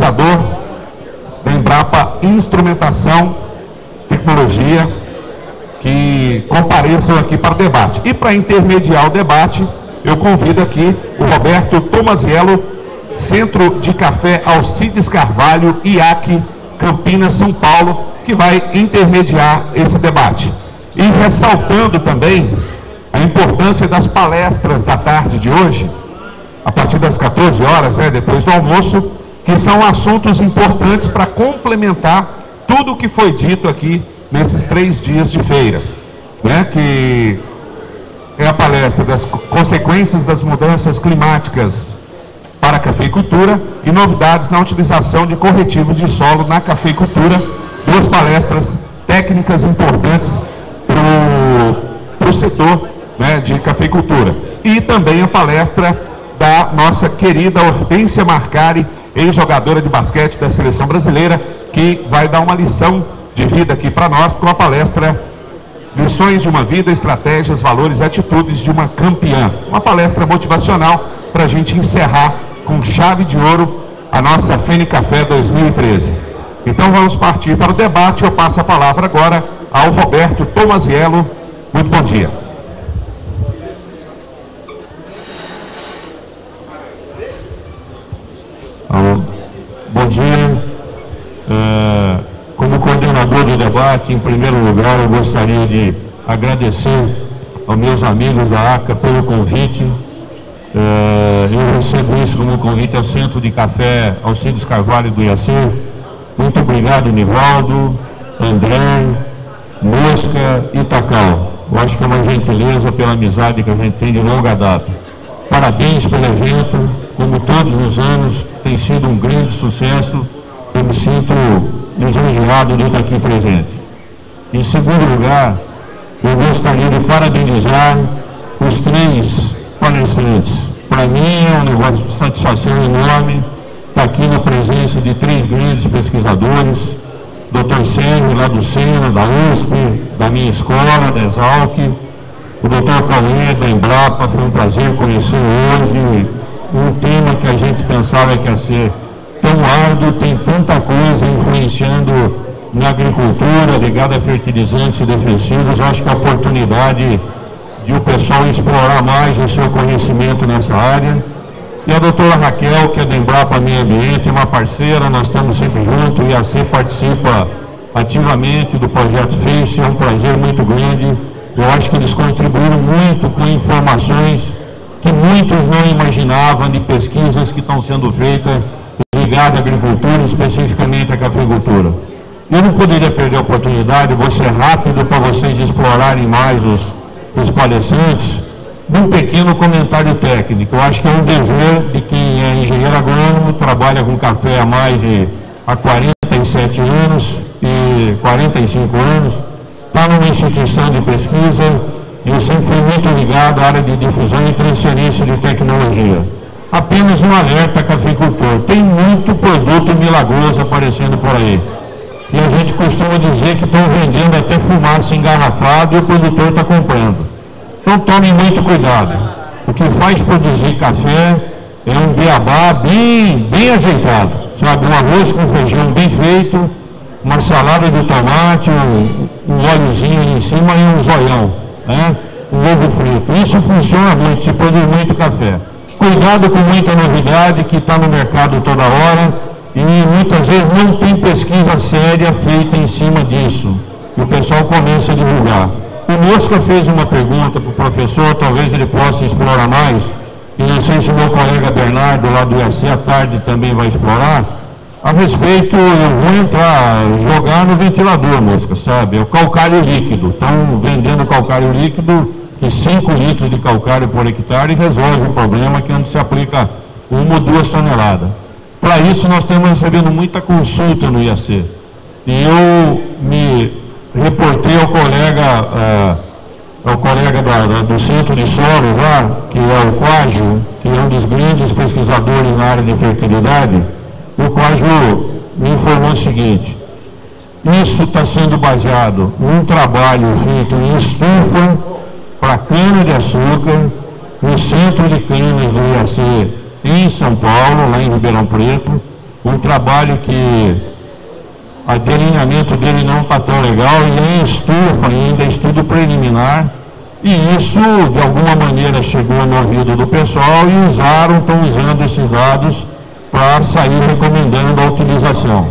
pesquisador da Embrapa Instrumentação Tecnologia, que compareçam aqui para o debate. E para intermediar o debate, eu convido aqui o Roberto Tomaziello, Centro de Café Alcides Carvalho, IAC, Campinas, São Paulo, que vai intermediar esse debate. E ressaltando também a importância das palestras da tarde de hoje, a partir das 14 horas, depois do almoço, que são assuntos importantes para complementar tudo o que foi dito aqui nesses 3 dias de feira, que é a palestra das consequências das mudanças climáticas para a cafeicultura e novidades na utilização de corretivos de solo na cafeicultura, 2 palestras técnicas importantes para o setor de cafeicultura. E também a palestra da nossa querida Hortência Marcari, ex-jogadora de basquete da Seleção Brasileira, que vai dar uma lição de vida aqui para nós com a palestra Lições de uma Vida, Estratégias, Valores e Atitudes de uma Campeã. Uma palestra motivacional para a gente encerrar com chave de ouro a nossa Fene Café 2013. Então vamos partir para o debate. Eu passo a palavra agora ao Roberto Tomaziello. Muito bom dia. Bom dia. Como coordenador do debate, em primeiro lugar, eu gostaria de agradecer aos meus amigos da ACA pelo convite. Eu recebo isso como convite ao Centro de Café Alcides Carvalho do IAC. Muito obrigado, Nivaldo, André, Mosca e Tacal. Eu acho que é uma gentileza pela amizade que a gente tem de longa data. Parabéns pelo evento, como todos os anos, tem sido um grande sucesso. Eu me sinto lisonjeado de estar aqui presente. Em segundo lugar, eu gostaria de parabenizar os 3 palestrantes. Para mim é um negócio de satisfação enorme estar aqui na presença de 3 grandes pesquisadores, Dr. Sérgio, lá do Sena, da USP, da minha escola, da Exalc, o Dr. Cauê, da Embrapa. Foi um prazer conhecer hoje um tema que a gente pensava que ia ser tão árduo, tem tanta coisa influenciando na agricultura, ligada a fertilizantes e defensivos. Eu acho que a oportunidade de o pessoal explorar mais o seu conhecimento nessa área. E a doutora Raquel, que é da Embrapa Meio Ambiente, é uma parceira, nós estamos sempre juntos, o IAC participa ativamente do projeto FACE, é um prazer muito grande. Eu acho que eles contribuíram muito com informações que muitos não imaginavam, de pesquisas que estão sendo feitas ligadas à agricultura, especificamente à cafeicultura. Eu não poderia perder a oportunidade, vou ser rápido para vocês explorarem mais os palestrantes, num pequeno comentário técnico. Eu acho que é um dever de quem é engenheiro agrônomo, trabalha com café há 47 anos e 45 anos, está numa instituição de pesquisa. Eu sempre fui muito ligado à área de difusão e transferência de tecnologia. Apenas um alerta, cafeicultor: tem muito produto milagroso aparecendo por aí. E a gente costuma dizer que estão vendendo até fumaça engarrafada e o produtor está comprando. Então tomem muito cuidado. O que faz produzir café é um beabá bem ajeitado. Sabe, um arroz com feijão bem feito, uma salada de tomate, um óleozinho ali em cima e um zoião, um ovo frito. Isso funciona muito, se produz muito café. Cuidado com muita novidade que está no mercado toda hora e muitas vezes não tem pesquisa séria feita em cima disso. E o pessoal começa a divulgar. O Mosca fez uma pergunta para o professor, talvez ele possa explorar mais, e não sei se o meu colega Bernardo, lá do IAC, à tarde também vai explorar. A respeito, eu vou jogar no ventilador, Mosca, sabe? É o calcário líquido. Estão vendendo calcário líquido, e 5 litros de calcário por hectare resolve o problema, que onde se aplica 1 ou 2 toneladas. Para isso, nós estamos recebendo muita consulta no IAC. E eu me reportei ao colega do Centro de Solos lá, que é o Quágio, que é um dos grandes pesquisadores na área de fertilidade. O Quágio me informou o seguinte: isso está sendo baseado num trabalho feito em estufa para cana-de-açúcar, no centro de canas do IAC em São Paulo, lá em Ribeirão Preto, um trabalho que o delineamento dele não está tão legal e é em estudo ainda, estudo preliminar, e isso de alguma maneira chegou no ouvido do pessoal e estão usando esses dados para sair recomendando a utilização.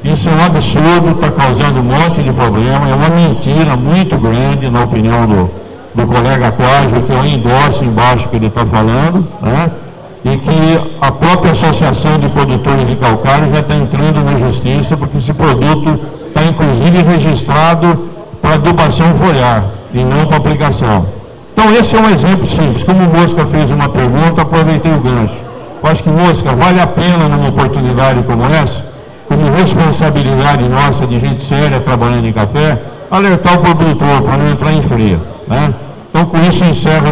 Isso é um absurdo, está causando um monte de problema, é uma mentira muito grande, na opinião do colega Cláudio, que eu endorso embaixo que ele está falando, né? E que a própria Associação de Produtores de Calcário já está entrando na justiça, porque esse produto está inclusive registrado para adubação foliar e não para aplicação. Então esse é um exemplo simples. Como o Mosca fez uma pergunta, aproveitei o gancho. Eu acho que, Mosca, vale a pena numa oportunidade como essa, como responsabilidade nossa de gente séria trabalhando em café, alertar o produtor para não entrar em fria, né? Então com isso eu encerro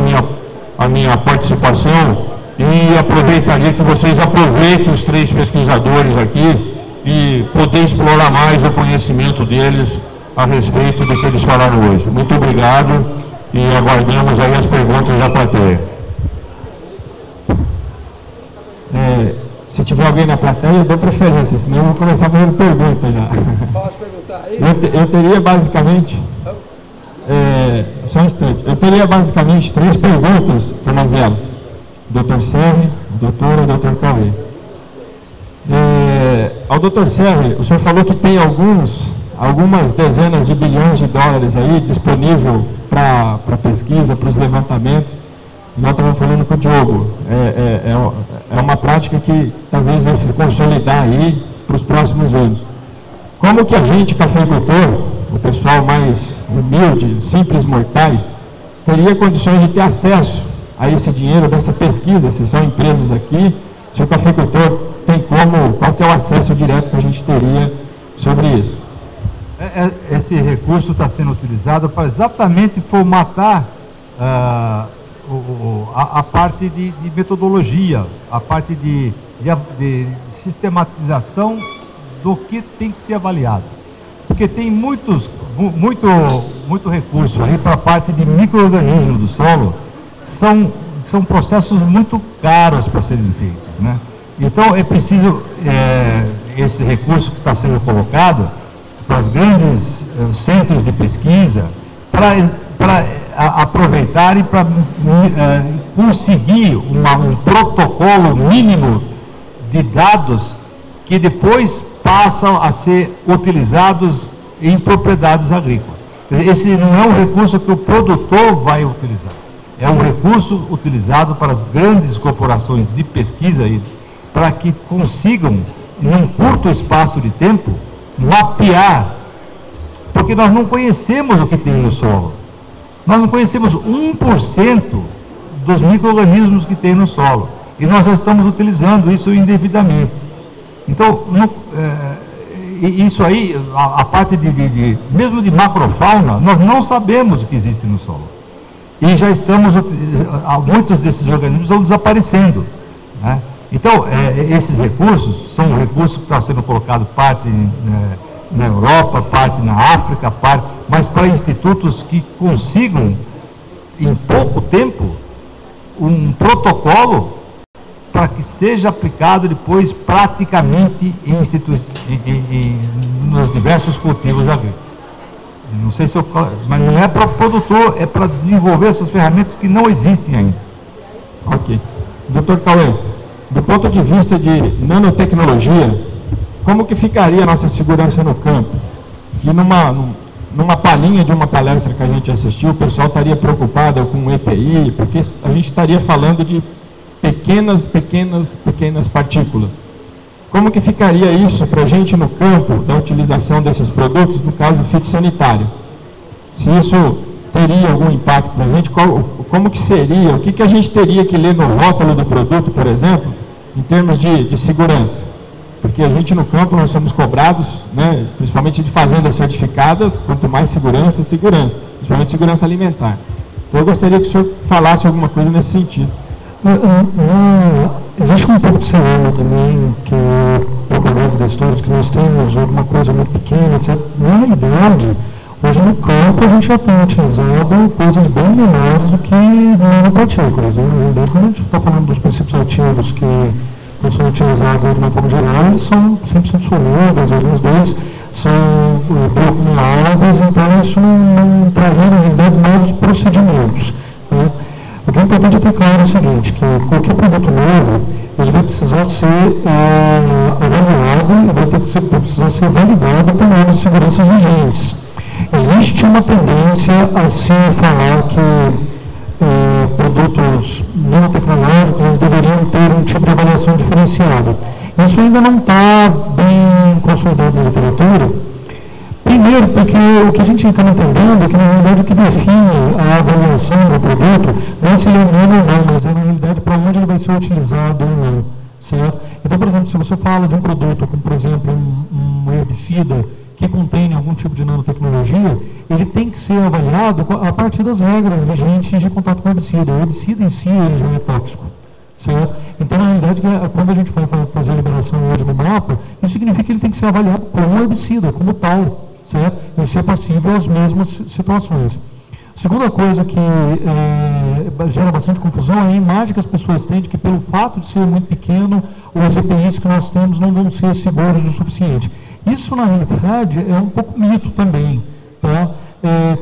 a minha participação. E aproveitaria que vocês aproveitem os 3 pesquisadores aqui e poder explorar mais o conhecimento deles a respeito do que eles falaram hoje. Muito obrigado e aguardamos aí as perguntas da plateia. Se tiver alguém na plateia, eu dou preferência, senão eu vou começar fazendo pergunta já. Posso perguntar aí? Eu teria basicamente... só um instante. Eu teria basicamente 3 perguntas, Tomazelo. Dr. Serri, doutora e Dr. Cauê. Ao Dr. Serri, o senhor falou que tem algumas dezenas de bilhões de dólares aí disponível para pesquisa, para os levantamentos. Nós estávamos falando com o Diogo. É uma prática que talvez vai se consolidar aí para os próximos anos. Como que a gente, cafeicultor, o pessoal mais humilde, simples mortais, teria condições de ter acesso a esse dinheiro dessa pesquisa, se são empresas aqui, se o cafeicultor tem qual que é o acesso direto que a gente teria sobre isso? Esse recurso está sendo utilizado para exatamente formatar a parte de metodologia, a parte de sistematização do que tem que ser avaliado. Porque tem muito recurso aí para a parte de micro-organismos do solo. São processos muito caros para serem feitos, né? Então é preciso esse recurso que está sendo colocado para os grandes centros de pesquisa para aproveitar e para conseguir um protocolo mínimo de dados que depois passam a ser utilizados em propriedades agrícolas. Esse não é um recurso que o produtor vai utilizar. É um recurso utilizado para as grandes corporações de pesquisa para que consigam, num curto espaço de tempo, mapear, porque nós não conhecemos o que tem no solo. Nós não conhecemos 1% dos micro-organismos que tem no solo. E nós já estamos utilizando isso indevidamente. Então, isso aí, a parte mesmo de macrofauna, nós não sabemos o que existe no solo. E já muitos desses organismos estão desaparecendo, né? Então, esses recursos são recursos que estão sendo colocados parte na Europa, parte na África, mas para institutos que consigam, em pouco tempo, um protocolo para que seja aplicado depois praticamente nos diversos cultivos agrícolas. Não sei se mas não é para o produtor, é para desenvolver essas ferramentas que não existem ainda. Ok. Dr. Cauê, do ponto de vista de nanotecnologia, como que ficaria a nossa segurança no campo? E numa palhinha de uma palestra que a gente assistiu, o pessoal estaria preocupado com o EPI, porque a gente estaria falando de pequenas partículas. Como que ficaria isso para a gente no campo da utilização desses produtos, no caso fitossanitário? Se isso teria algum impacto para a gente, como que seria, o que a gente teria que ler no rótulo do produto, por exemplo, em termos de segurança? Porque a gente no campo nós somos cobrados, né, principalmente de fazendas certificadas, quanto mais segurança, principalmente segurança alimentar. Então eu gostaria que o senhor falasse alguma coisa nesse sentido. Existe um pouco de cinema também, que é o longo da história, que nós temos alguma coisa muito pequena, etc. Na realidade, hoje no campo a gente já tem utilizado coisas bem menores do que nanopartículas. Quando a gente está falando dos princípios ativos que não são utilizados de uma forma geral, eles são 100% solúveis, alguns deles são bioacumuláveis, então isso não traria, na realidade, novos procedimentos. Né? O que é importante é ter claro o seguinte, que qualquer produto novo, ele vai precisar ser avaliado e vai precisar ser validado por normas de segurança vigentes. Existe uma tendência a se falar que produtos nanotecnológicos deveriam ter um tipo de avaliação diferenciada. Isso ainda não está bem consolidado na literatura. Primeiro, porque o que a gente acaba entendendo é que, na realidade, o que define a avaliação do produto não é se ele é humano ou não, mas é, na realidade, para onde ele vai ser utilizado ou não. Certo? Então, por exemplo, se você fala de um produto como, por exemplo, um herbicida que contém algum tipo de nanotecnologia, ele tem que ser avaliado a partir das regras vigentes de contato com o herbicida. O herbicida em si ele já é tóxico. Certo? Então, na realidade, quando a gente vai fazer a liberação hoje no mapa, isso significa que ele tem que ser avaliado como herbicida, como tal. Certo? E ser passível às mesmas situações. Segunda coisa que gera bastante confusão é a imagem que as pessoas têm de que, pelo fato de ser muito pequeno, os EPIs que nós temos não vão ser seguros o suficiente. Isso, na realidade, é um pouco mito também. Tá?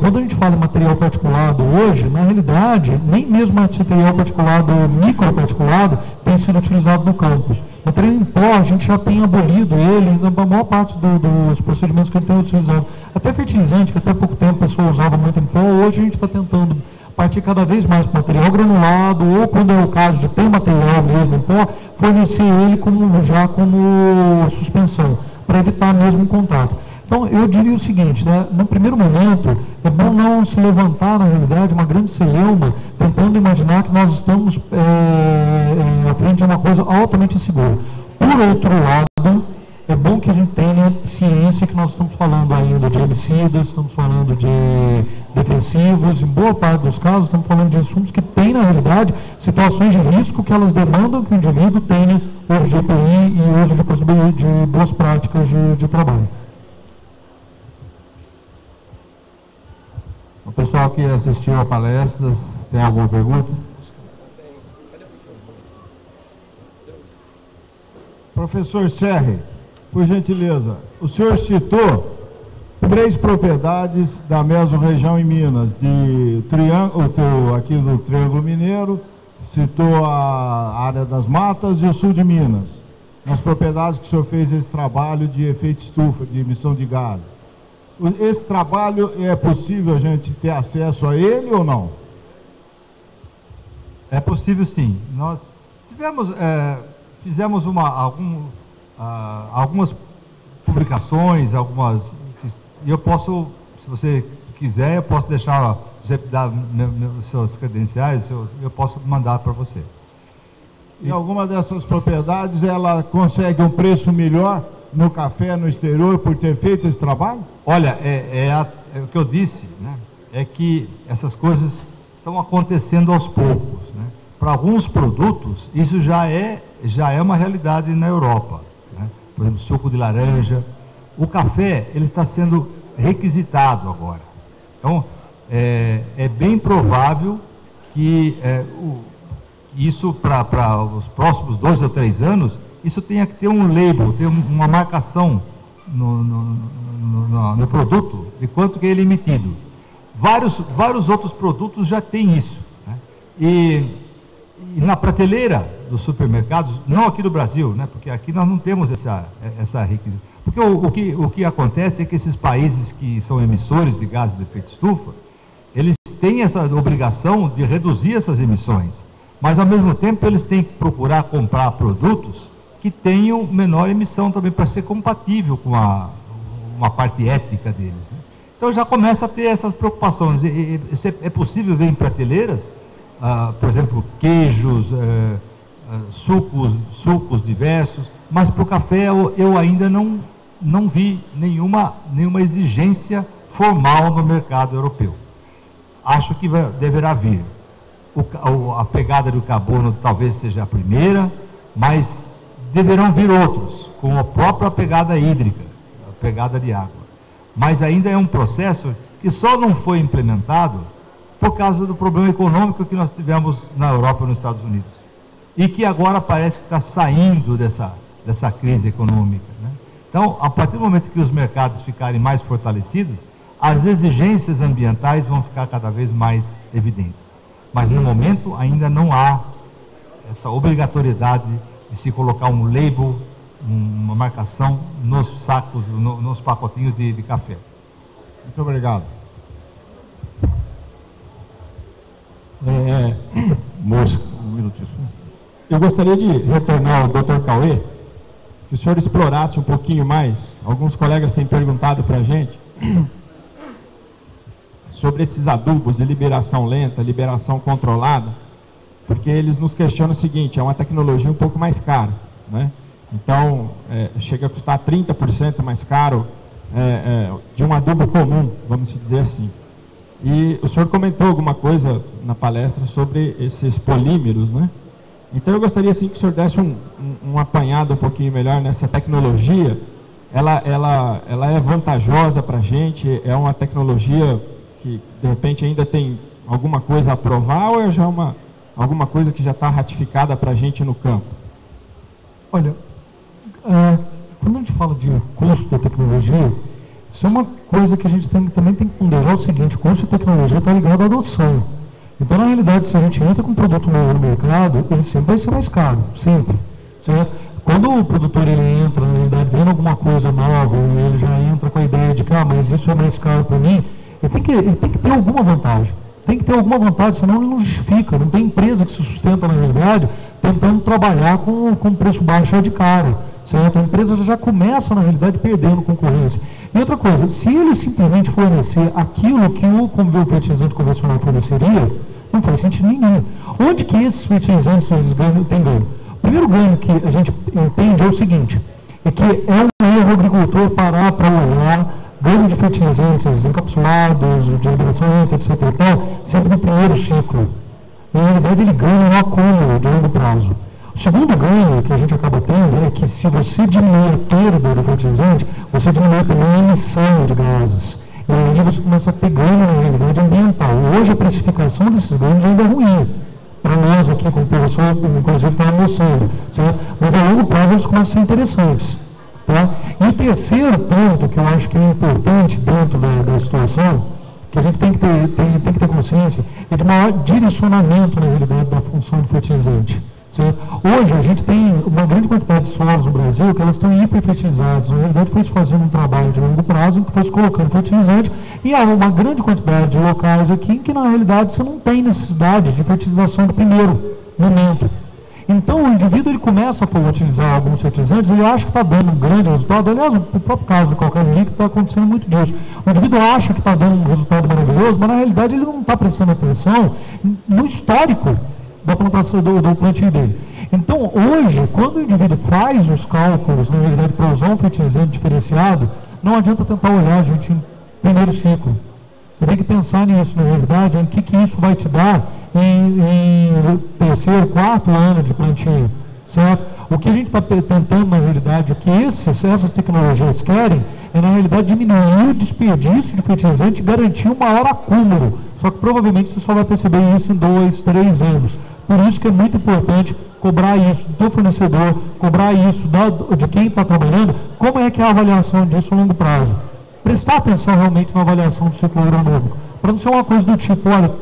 Quando a gente fala em material particulado hoje, na realidade, nem mesmo material particulado, microparticulado, tem sido utilizado no campo. O material em pó, a gente já tem abolido ele na maior parte dos procedimentos que a gente tem utilizado. Até fertilizante, que até pouco tempo a pessoa usava muito em pó, hoje a gente está tentando partir cada vez mais para material granulado, ou quando é o caso de ter material mesmo em pó, fornecer ele já como suspensão, para evitar mesmo o contato. Então, eu diria o seguinte, né? No primeiro momento, é bom não se levantar, na realidade, uma grande celeuma, tentando imaginar que nós estamos à frente de uma coisa altamente insegura. Por outro lado, é bom que a gente tenha ciência que nós estamos falando ainda de herbicidas, estamos falando de defensivos, em boa parte dos casos, estamos falando de insumos que têm, na realidade, situações de risco que elas demandam que o indivíduo tenha uso de EPI e uso de boas práticas de trabalho. O pessoal que assistiu a palestras, tem alguma pergunta? Professor Serri, por gentileza, o senhor citou 3 propriedades da mesorregião em Minas, aqui no Triângulo Mineiro, citou a área das matas e o sul de Minas, nas propriedades que o senhor fez esse trabalho de efeito estufa, de emissão de gases. Esse trabalho, é possível a gente ter acesso a ele ou não? É possível, sim. Nós fizemos algumas publicações, e eu posso, se você quiser, eu posso deixar, você dar suas credenciais, eu posso mandar para você. E alguma dessas propriedades, ela consegue um preço melhor no café no exterior por ter feito esse trabalho? Olha, o que eu disse, né, é que essas coisas estão acontecendo aos poucos. Né? Para alguns produtos, isso já é uma realidade na Europa. Né? Por exemplo, suco de laranja. O café, ele está sendo requisitado agora. Então, é bem provável que isso, para os próximos 2 ou 3 anos, isso tenha que ter um label, ter uma marcação no produto de quanto que ele é emitido. Vários outros produtos já têm isso. Né? E na prateleira dos supermercados, não aqui do Brasil, né? Porque aqui nós não temos essa requisita. Porque o que acontece é que esses países que são emissores de gases de efeito estufa, eles têm essa obrigação de reduzir essas emissões, mas ao mesmo tempo eles têm que procurar comprar produtos que tenham menor emissão também, para ser compatível com uma parte ética deles. Né? Então já começa a ter essas preocupações. É possível ver em prateleiras, por exemplo, queijos, sucos diversos, mas para o café eu ainda não vi nenhuma exigência formal no mercado europeu. Acho que deverá vir. A pegada do carbono talvez seja a primeira, mas deverão vir outros, com a própria pegada hídrica, a pegada de água. Mas ainda é um processo que só não foi implementado por causa do problema econômico que nós tivemos na Europa e nos Estados Unidos. e que agora parece que está saindo dessa crise econômica, né? Então, a partir do momento que os mercados ficarem mais fortalecidos, as exigências ambientais vão ficar cada vez mais evidentes. Mas, no momento, ainda não há essa obrigatoriedade de se colocar um label, uma marcação nos sacos, nos pacotinhos de café. Muito obrigado. Moça, um minutinho. Eu gostaria de retornar ao Dr. Cauê, que o senhor explorasse um pouquinho mais. Alguns colegas têm perguntado para a gente sobre esses adubos de liberação lenta, liberação controlada, porque eles nos questionam o seguinte: é uma tecnologia um pouco mais cara, né? Então, chega a custar 30% mais caro de um adubo comum, vamos dizer assim. E o senhor comentou alguma coisa na palestra sobre esses polímeros, né? Então eu gostaria assim que o senhor desse um apanhado um pouquinho melhor nessa tecnologia. Ela é vantajosa para a gente? É uma tecnologia que de repente ainda tem alguma coisa a provar, ou é já alguma coisa que já está ratificada para a gente no campo? Olha, quando a gente fala de custo da tecnologia, isso é uma coisa que a gente também tem que ponderar o seguinte: o custo da tecnologia está ligado à adoção. Então, na realidade, se a gente entra com um produto novo no mercado, ele sempre vai ser mais caro, sempre. Certo? Quando o produtor ele entra, na realidade, vendo alguma coisa nova, ele já entra com a ideia de que, mas isso é mais caro para mim, ele tem que ter alguma vantagem. Tem que ter alguma vantagem, senão ele não justifica. Não tem empresa que se sustenta, na realidade, tentando trabalhar com preço baixo de cara. Certo? A empresa já começa, na realidade, perdendo concorrência. E outra coisa, se ele simplesmente fornecer aquilo que o fertilizante convencional forneceria, não faz sentido nenhum. Onde que esses fertilizantes têm ganho? O primeiro ganho que a gente entende é o seguinte: é que é um erro o agricultor parar para olhar ganho de fertilizantes encapsulados, de liberação lenta, etc. e tal, sempre no primeiro ciclo. Na realidade, ele ganha no acúmulo de longo prazo. O segundo ganho que a gente acaba tendo é que, se você diminuir a perda do fertilizante, você diminui também a emissão de gases. E aí você começa a ter ganho na realidade ambiental. Hoje a precificação desses ganhos ainda é ruim. Para nós aqui, como o professor, inclusive, está almoçando. Certo? Mas a longo prazo eles começam a ser interessantes. Tá? E o terceiro ponto que eu acho que é importante dentro da situação, que a gente tem que ter consciência, é de maior direcionamento, na realidade, da função do fertilizante. Certo? Hoje a gente tem uma grande quantidade de solos no Brasil que elas estão hiperfertilizados. Na realidade, foi se fazendo um trabalho de longo prazo em que foi se colocando fertilizante, e há uma grande quantidade de locais aqui em que, na realidade, você não tem necessidade de fertilização do primeiro momento. Então, o indivíduo ele começa a utilizar alguns fertilizantes, ele acha que está dando um grande resultado. Aliás, o próprio caso do calcário líquido está acontecendo muito disso. O indivíduo acha que está dando um resultado maravilhoso, mas na realidade ele não está prestando atenção no histórico da plantação do plantio dele. Então, hoje, quando o indivíduo faz os cálculos, na realidade, para usar um fertilizante diferenciado, não adianta tentar olhar, gente, em primeiro ciclo. Você tem que pensar nisso, na realidade, em que isso vai te dar em terceiro, quarto ano de plantio, certo? O que a gente está tentando, na realidade, o que essas tecnologias querem, é, na realidade, diminuir o desperdício de fertilizante e garantir um maior acúmulo. Só que, provavelmente, você só vai perceber isso em 2, 3 anos. Por isso que é muito importante cobrar isso do fornecedor, cobrar isso de quem está trabalhando, como é que é a avaliação disso a longo prazo. Prestar atenção realmente na avaliação do ciclo agronômico, para não ser uma coisa do tipo, olha,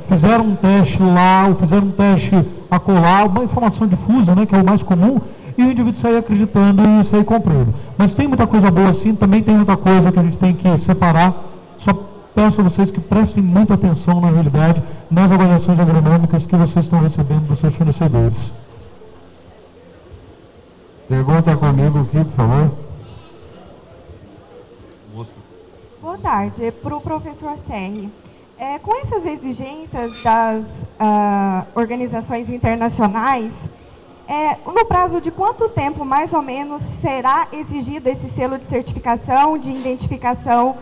fizeram um teste lá, ou fizeram um teste acolá, uma informação difusa, né, que é o mais comum, e o indivíduo sair acreditando e sair comprando. Mas tem muita coisa boa assim, também tem muita coisa que a gente tem que separar. Só peço a vocês que prestem muita atenção, na realidade, nas avaliações agronômicas que vocês estão recebendo dos seus fornecedores. Pergunta comigo aqui, por favor. Boa tarde, para o professor Serri. Com essas exigências das organizações internacionais, no prazo de quanto tempo, mais ou menos, será exigido esse selo de certificação, de identificação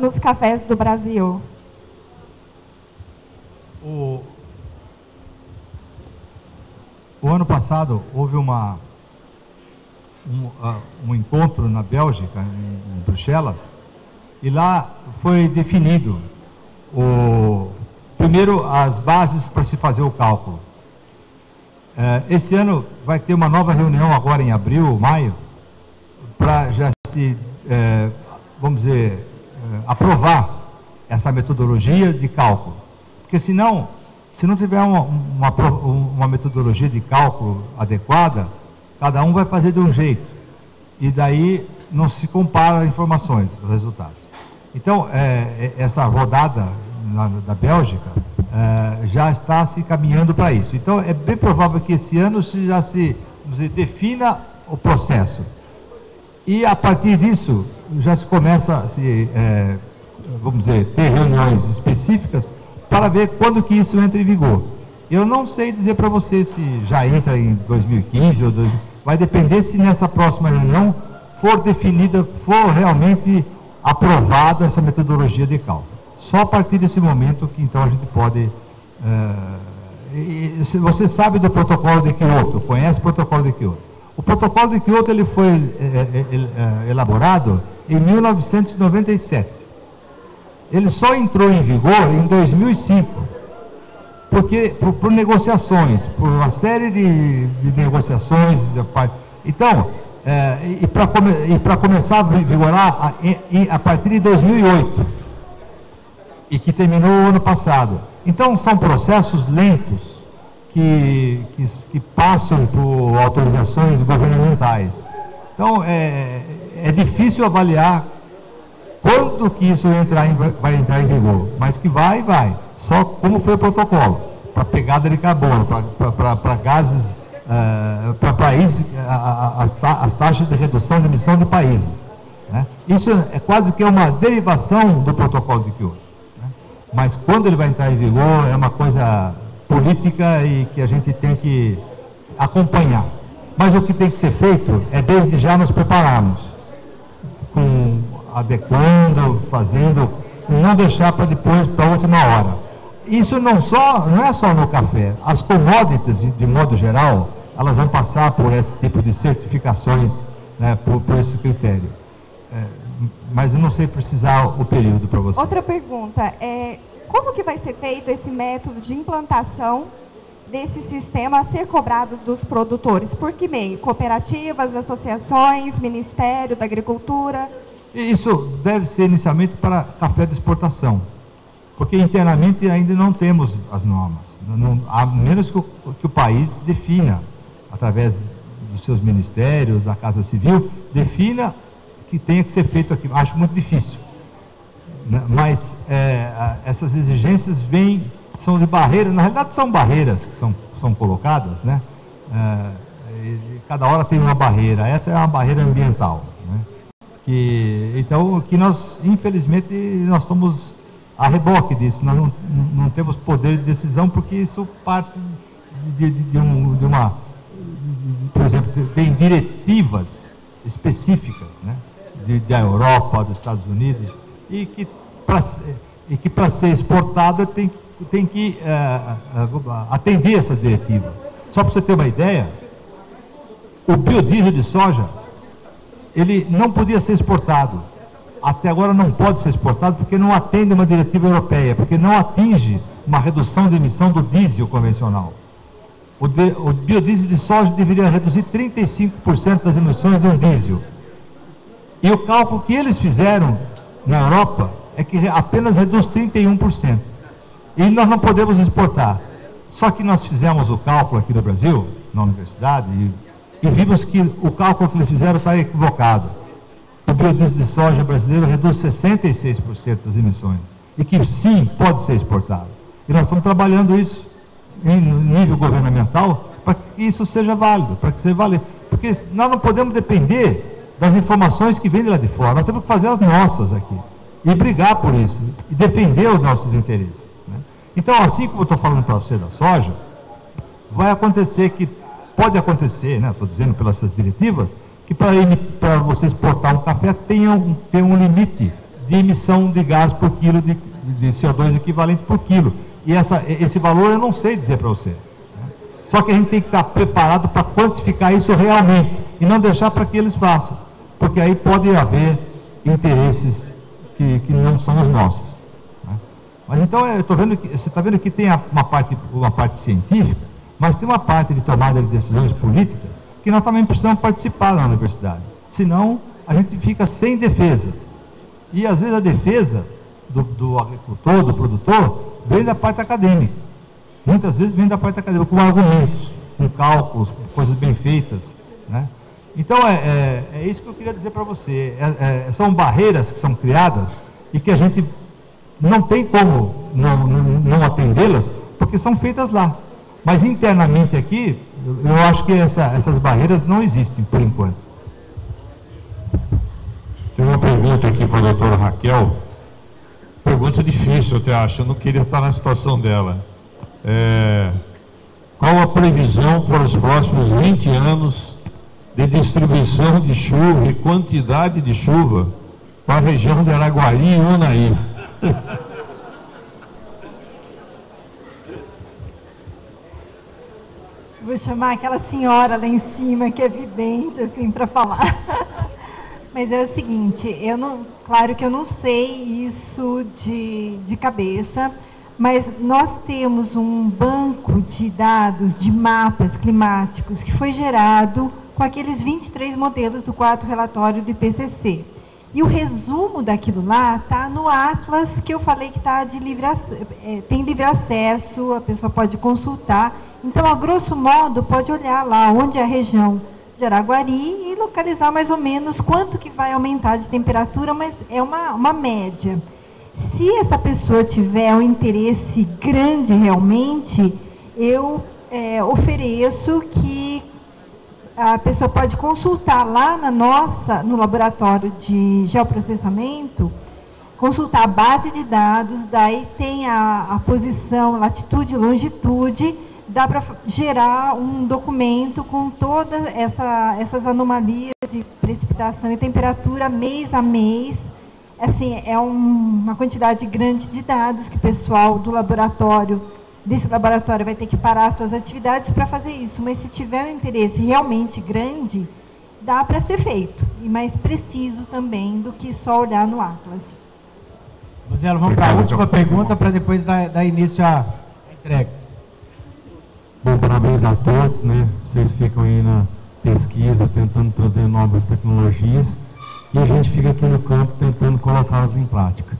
nos cafés do Brasil? O ano passado houve um encontro na Bélgica, em Bruxelas, e lá foi definido primeiro as bases para se fazer o cálculo. Esse ano vai ter uma nova reunião agora em abril, maio, para já se, vamos dizer, aprovar essa metodologia de cálculo. Porque senão, se não tiver uma metodologia de cálculo adequada, cada um vai fazer de um jeito. E daí não se compara informações, os resultados. Então, essa rodada da Bélgica já está se caminhando para isso. Então, é bem provável que esse ano já se defina o processo. E, a partir disso, já se começa a vamos dizer, ter reuniões específicas para ver quando que isso entra em vigor. Eu não sei dizer para você se já entra em 2015 ou vai depender se nessa próxima reunião for definida, for realmente aprovada essa metodologia de cálculo. Só a partir desse momento que então a gente pode... você sabe do protocolo de Kyoto, conhece o protocolo de Kyoto. O protocolo de Kyoto ele foi elaborado em 1997. Ele só entrou em vigor em 2005, porque por negociações, por uma série de negociações. Então, para começar a vigorar a partir de 2008, e que terminou o ano passado. Então, são processos lentos que passam por autorizações governamentais. Então, é difícil avaliar quando que isso vai entrar em vigor, mas que vai. Só como foi o protocolo, para pegada de carbono, para gases, para países, as taxas de redução de emissão de países. Né? Isso é quase que uma derivação do protocolo de Kyoto. Né? Mas quando ele vai entrar em vigor, é uma coisa política e que a gente tem que acompanhar. Mas o que tem que ser feito é desde já nos prepararmos, adequando, fazendo, não deixar para depois, para a última hora. Isso não é só no café. As commodities, de modo geral, elas vão passar por esse tipo de certificações, né, por esse critério. Mas eu não sei precisar o período para você. Outra pergunta, como que vai ser feito esse método de implantação desse sistema a ser cobrado dos produtores? Por que meio? Cooperativas, associações, Ministério da Agricultura? Isso deve ser inicialmente para café de exportação, porque internamente ainda não temos as normas, a menos que o país defina, através dos seus ministérios, da Casa Civil, defina que tenha que ser feito aqui. Acho muito difícil, né? Mas essas exigências são de barreiras, na realidade são barreiras que são colocadas, né? Cada hora tem uma barreira, essa é uma barreira ambiental, né? Então, que nós, infelizmente, nós estamos a reboque disso, nós não temos poder de decisão, porque isso parte por exemplo, tem diretivas específicas, né, da Europa, dos Estados Unidos, e que para ser exportado tem que atender essa diretiva. Só para você ter uma ideia, o biodiesel de soja, ele não podia ser exportado. Até agora não pode ser exportado porque não atende uma diretiva europeia, porque não atinge uma redução de emissão do diesel convencional. O biodiesel de soja deveria reduzir 35% das emissões de um diesel. E o cálculo que eles fizeram na Europa é que apenas reduz 31%. E nós não podemos exportar. Só que nós fizemos o cálculo aqui no Brasil, na universidade, e vimos que o cálculo que eles fizeram está equivocado. O biodiesel de soja brasileiro reduz 66% das emissões. E que sim, pode ser exportado. E nós estamos trabalhando isso em nível governamental para que isso seja válido, para que seja válido. Porque nós não podemos depender das informações que vêm de lá de fora. Nós temos que fazer as nossas aqui. E brigar por isso. E defender os nossos interesses. Né? Então, assim como eu estou falando para você da soja, vai acontecer que pode acontecer, né, estou dizendo pelas essas diretivas, que para você exportar um café tem um limite de emissão de gás por quilo de CO2 equivalente por quilo. E esse valor eu não sei dizer para você. Né? Só que a gente tem que estar preparado para quantificar isso realmente e não deixar para que eles façam, porque aí pode haver interesses que não são os nossos. Né? Mas então, você está vendo que tem uma parte científica, Mas tem uma parte de tomada de decisões políticas que nós também precisamos participar na universidade. Senão, a gente fica sem defesa. E, às vezes, a defesa do agricultor, do produtor, vem da parte acadêmica. Muitas vezes vem da parte acadêmica, com argumentos, com cálculos, com coisas bem feitas, né? Então, é isso que eu queria dizer para você. São barreiras que são criadas e que a gente não tem como não atendê-las, porque são feitas lá. Mas, internamente aqui, eu acho que essas barreiras não existem, por enquanto. Tem uma pergunta aqui para a doutora Raquel. Pergunta difícil, eu até acho. Eu não queria estar na situação dela. Qual a previsão para os próximos 20 anos de distribuição de chuva e quantidade de chuva para a região de Araguari e Unaí? Vou chamar aquela senhora lá em cima, que é vidente, assim, para falar. Mas é o seguinte, claro que eu não sei isso de cabeça, mas nós temos um banco de dados, de mapas climáticos, que foi gerado com aqueles 23 modelos do 4º relatório do IPCC. E o resumo daquilo lá está no Atlas, que eu falei que tá tem livre acesso, a pessoa pode consultar. Então, a grosso modo, pode olhar lá onde é a região de Araguari e localizar mais ou menos quanto que vai aumentar de temperatura, mas é uma média. Se essa pessoa tiver um interesse grande realmente, eu ofereço que a pessoa pode consultar lá no laboratório de geoprocessamento, consultar a base de dados, daí tem a posição, latitude e longitude, dá para gerar um documento com todas essas anomalias de precipitação e temperatura mês a mês. Assim, é uma quantidade grande de dados que o pessoal desse laboratório vai ter que parar suas atividades para fazer isso. Mas se tiver um interesse realmente grande, dá para ser feito. E mais preciso também do que só olhar no Atlas. Marcelo, vamos para a última pergunta para depois dar início à entrega. Bom, parabéns a todos, né? Vocês ficam aí na pesquisa, tentando trazer novas tecnologias, e a gente fica aqui no campo tentando colocá-las em prática.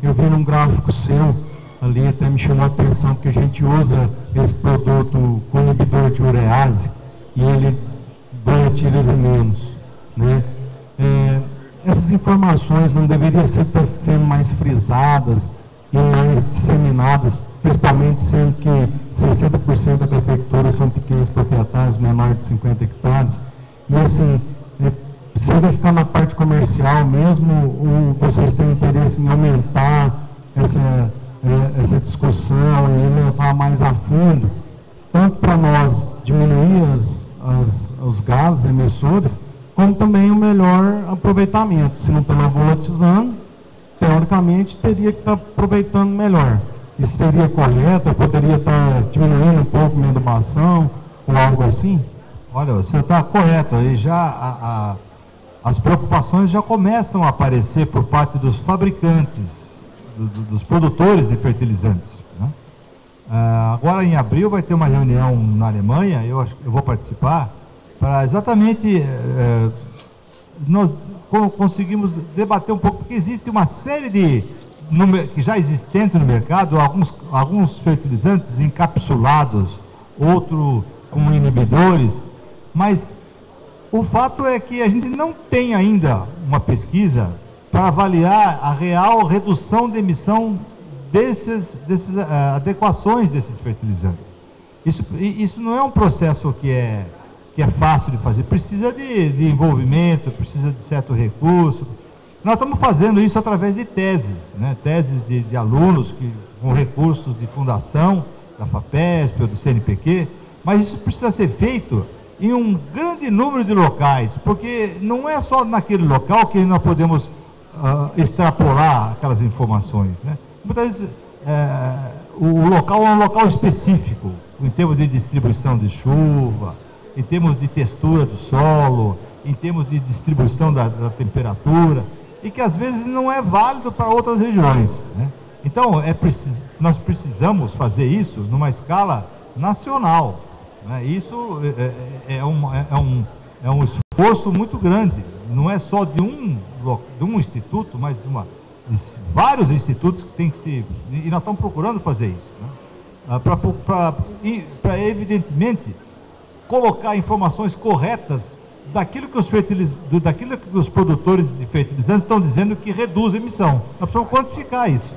Eu vi num gráfico seu, ali até me chamou a atenção, porque a gente usa esse produto com inibidor de urease, e ele volatiliza menos, né? Essas informações não deveriam ser mais frisadas e mais disseminadas, principalmente sendo que 60% da prefeitura são pequenos proprietários, menores de 50 hectares. E assim, você vai ficar na parte comercial mesmo, ou vocês têm interesse em aumentar essa discussão e levar mais a fundo, tanto para nós diminuir os gases emissores, como também o melhor aproveitamento. Se não está volatilizando, teoricamente teria que estar aproveitando melhor. Isso seria correto? Eu poderia estar diminuindo um pouco a minha adubação ou algo assim? Olha, você está correto. Aí já as preocupações já começam a aparecer por parte dos fabricantes, dos produtores de fertilizantes, né? Agora, em abril, vai ter uma reunião na Alemanha, eu vou participar, para exatamente nós conseguimos debater um pouco, porque existe uma série que já existente no mercado, alguns fertilizantes encapsulados, outros como inibidores, mas o fato é que a gente não tem ainda uma pesquisa para avaliar a real redução de emissão dessas adequações desses fertilizantes. Isso não é um processo que é fácil de fazer, precisa de envolvimento, precisa de certo recurso. Nós estamos fazendo isso através de teses, né? Teses de alunos com recursos de fundação, da FAPESP ou do CNPq, mas isso precisa ser feito em um grande número de locais, porque não é só naquele local que nós podemos extrapolar aquelas informações, né? Muitas vezes o local é um local específico, em termos de distribuição de chuva, em termos de textura do solo, em termos de distribuição da temperatura, e que às vezes não é válido para outras regiões, né? Então, nós precisamos fazer isso numa escala nacional, né? Isso é um esforço muito grande, não é só de um instituto, mas de vários institutos que tem que se... E nós estamos procurando fazer isso, né? Para evidentemente colocar informações corretas daquilo que os produtores de fertilizantes estão dizendo que reduz a emissão. Nós precisamos quantificar isso.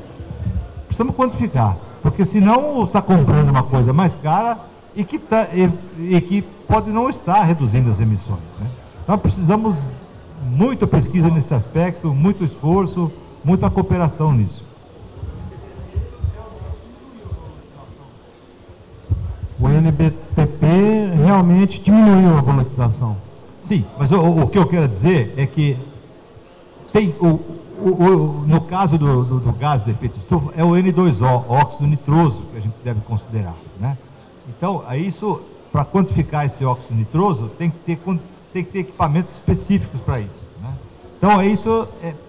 Precisamos quantificar, porque senão está comprando uma coisa mais cara e que pode não estar reduzindo as emissões, né? Então precisamos muita pesquisa nesse aspecto, muito esforço, muita cooperação nisso. O NBTP realmente diminuiu a volatilização. Sim, mas o que eu quero dizer é que tem no caso do gás de efeito estufa, é o N2O, óxido nitroso, que a gente deve considerar, né? Então, isso, para quantificar esse óxido nitroso, tem que ter equipamentos específicos para isso, né? Então,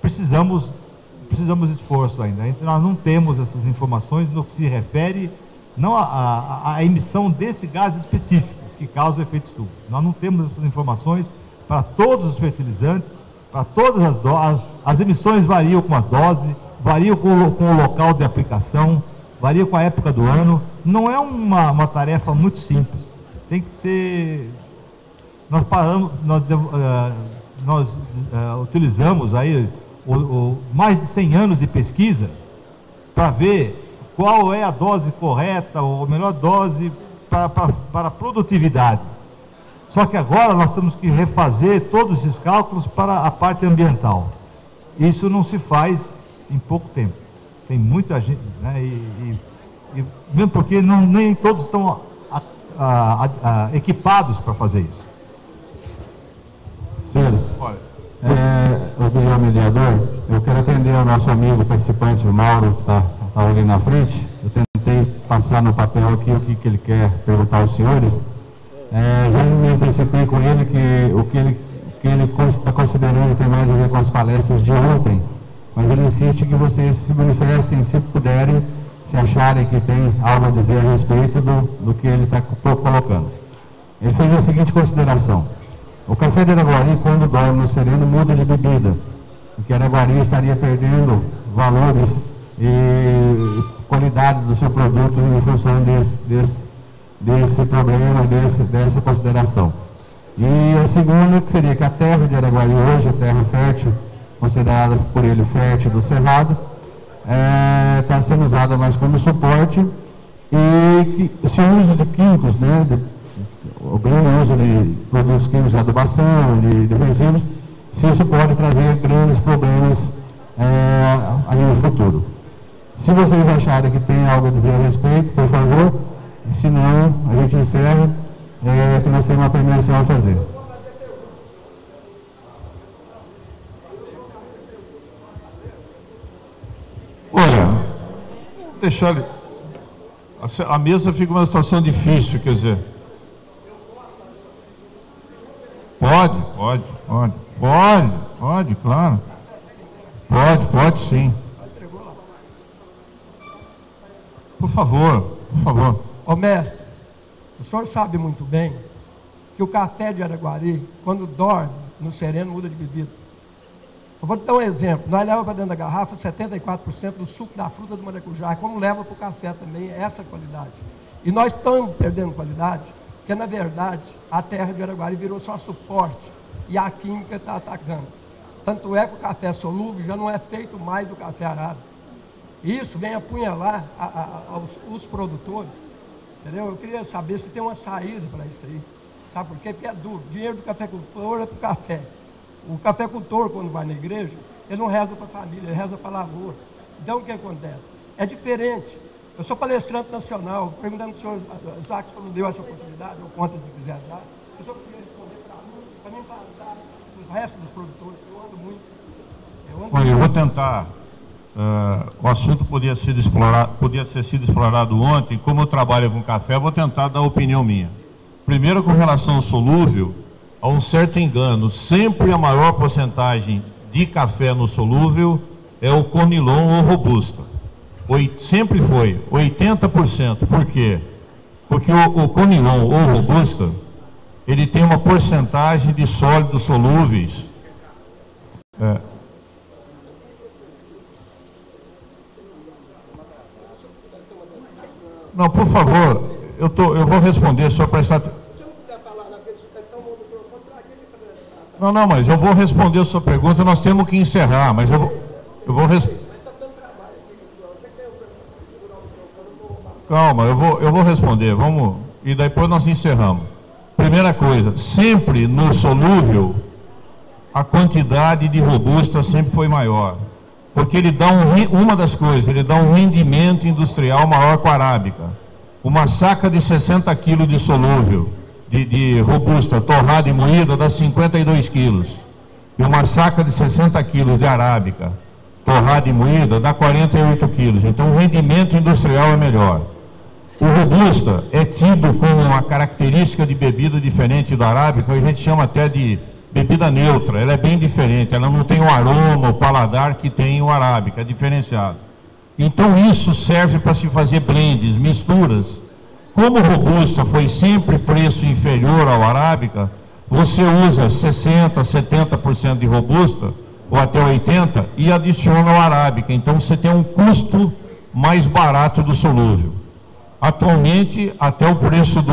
precisamos de esforço ainda. Então, nós não temos essas informações no que se refere não à emissão desse gás específico que causa o efeito estufa. Nós não temos essas informações para todos os fertilizantes, para todas as doses. As emissões variam com a dose, variam com o local de aplicação, variam com a época do ano. Não é uma tarefa muito simples. Tem que ser... Nós utilizamos aí mais de 100 anos de pesquisa para ver qual é a dose correta, ou a melhor dose para a produtividade. Só que agora nós temos que refazer todos esses cálculos para a parte ambiental. Isso não se faz em pouco tempo. Tem muita gente, né, e mesmo porque nem todos estão equipados para fazer isso. Senhores, o Guilherme mediador, eu quero atender ao nosso amigo participante, o Mauro, que está ali na frente. Eu tentei passar no papel aqui o que ele quer perguntar aos senhores. Já me antecipei com ele que o que ele está considerando tem mais a ver com as palestras de ontem, mas ele insiste que vocês se manifestem, se puderem, se acharem que tem algo a dizer a respeito do que ele está colocando. Ele fez a seguinte consideração: o café de Araguari, quando dorme no sereno, muda de bebida, porque Araguari estaria perdendo valores e qualidade do seu produto em função desse problema, dessa consideração. E a segunda, que seria que a terra de Araguari hoje, a terra fértil, considerada por ele fértil do Cerrado, está sendo usada mais como suporte, e que se o uso de químicos, né, o grande uso de produtos químicos de adubação, de resíduos, se isso pode trazer grandes problemas aí no futuro. Se vocês acharem que tem algo a dizer a respeito, por favor, se não, a gente encerra, que nós temos uma premiação a fazer. Olha, deixar ele... A mesa fica uma situação difícil, quer dizer... Pode, claro. Pode sim. Por favor. Ô mestre, o senhor sabe muito bem que o café de Araguari, quando dorme no sereno, muda de bebida. Eu vou te dar um exemplo. Nós levamos para dentro da garrafa 74% do suco da fruta do maracujá, como leva para o café também, é essa qualidade. E nós estamos perdendo qualidade, porque na verdade a terra de Araguari virou só suporte e a química está atacando. Tanto é que o café solúvel já não é feito mais do café arado. Isso vem apunhalar os produtores, entendeu? Eu queria saber se tem uma saída para isso aí. Sabe por quê? Porque é duro. O dinheiro do cafeicultor é para o café. O cafeicultor, quando vai na igreja, ele não reza para a família, ele reza para a lavoura. Então, o que acontece? É diferente. Eu sou palestrante nacional, perguntando para o senhor, Isaac, não deu essa oportunidade, ou conta de quiser dar. Se o senhor podia responder para mim passar o resto dos produtores, eu ando muito. Olha, eu vou tentar. O assunto podia ter sido explorado ontem. Como eu trabalho com café, eu vou tentar dar a opinião minha. Primeiro, com relação ao solúvel, há um certo engano. Sempre a maior porcentagem de café no solúvel é o Conilon ou Robusta. Sempre foi 80%. Por quê? Porque o Conilon ou Robusta, ele tem uma porcentagem de sólidos solúveis. Não, por favor, eu vou responder, só prestar atenção. Não, mas eu vou responder a sua pergunta, nós temos que encerrar, mas eu vou responder. Calma, eu vou responder, vamos, e depois nós encerramos. Primeira coisa, sempre no solúvel, a quantidade de Robusta sempre foi maior. Porque ele dá uma das coisas, ele dá um rendimento industrial maior com a arábica. Uma saca de 60 kg de solúvel, de Robusta, torrada e moída, dá 52 quilos. E uma saca de 60 quilos de arábica, torrada e moída, dá 48 quilos. Então o rendimento industrial é melhor. O Robusta é tido com uma característica de bebida diferente do arábica, a gente chama até de bebida neutra. Ela é bem diferente, ela não tem o aroma, o paladar que tem o arábica, é diferenciado. Então isso serve para se fazer blends, misturas. Como o Robusta foi sempre preço inferior ao arábica, você usa 60%, 70% de Robusta, ou até 80%, e adiciona o arábica. Então você tem um custo mais barato do solúvel. Atualmente, até o preço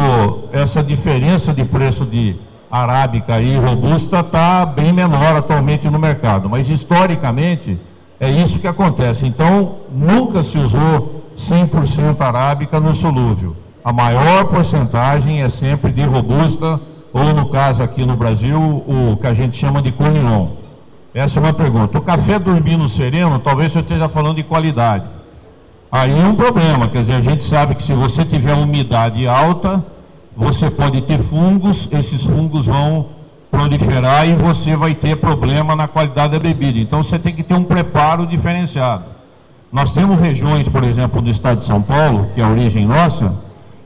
essa diferença de preço de arábica e Robusta está bem menor atualmente no mercado. Mas historicamente, é isso que acontece. Então, nunca se usou 100% arábica no solúvel. A maior porcentagem é sempre de Robusta, ou no caso aqui no Brasil, o que a gente chama de Conilon. Essa é uma pergunta. O café dormindo sereno, talvez você esteja falando de qualidade. Aí é um problema, quer dizer, a gente sabe que se você tiver umidade alta, você pode ter fungos, esses fungos vão proliferar e você vai ter problema na qualidade da bebida. Então você tem que ter um preparo diferenciado. Nós temos regiões, por exemplo, do estado de São Paulo, que é a origem nossa,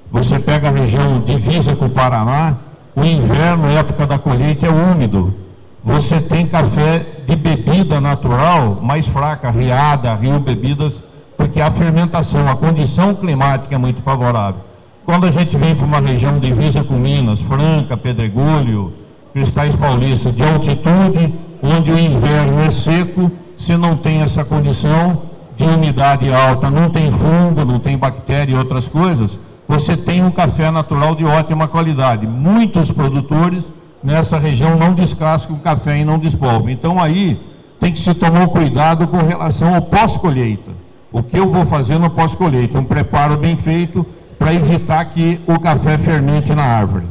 você pega a região divisa com o Paraná, o inverno, época da colheita, é úmido. Você tem café de bebida natural mais fraca, riada, rio bebidas, porque a fermentação, a condição climática é muito favorável. Quando a gente vem para uma região divisa com Minas, Franca, Pedregulho, Cristais Paulistas, de altitude, onde o inverno é seco, você não tem essa condição de umidade alta, não tem fungo, não tem bactéria e outras coisas, você tem um café natural de ótima qualidade. Muitos produtores nessa região não descascam o café e não despolvam. Então aí tem que se tomar cuidado com relação ao pós-colheita. O que eu vou fazer no pós-colheita? Um preparo bem feito para evitar que o café fermente na árvore.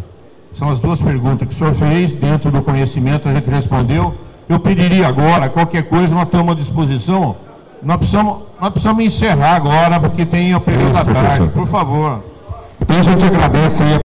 São as duas perguntas que o senhor fez, dentro do conhecimento a gente respondeu. Eu pediria agora, qualquer coisa, nós estamos à disposição. Nós precisamos encerrar agora, porque tem o período da tarde. Por favor. Então a gente agradece aí a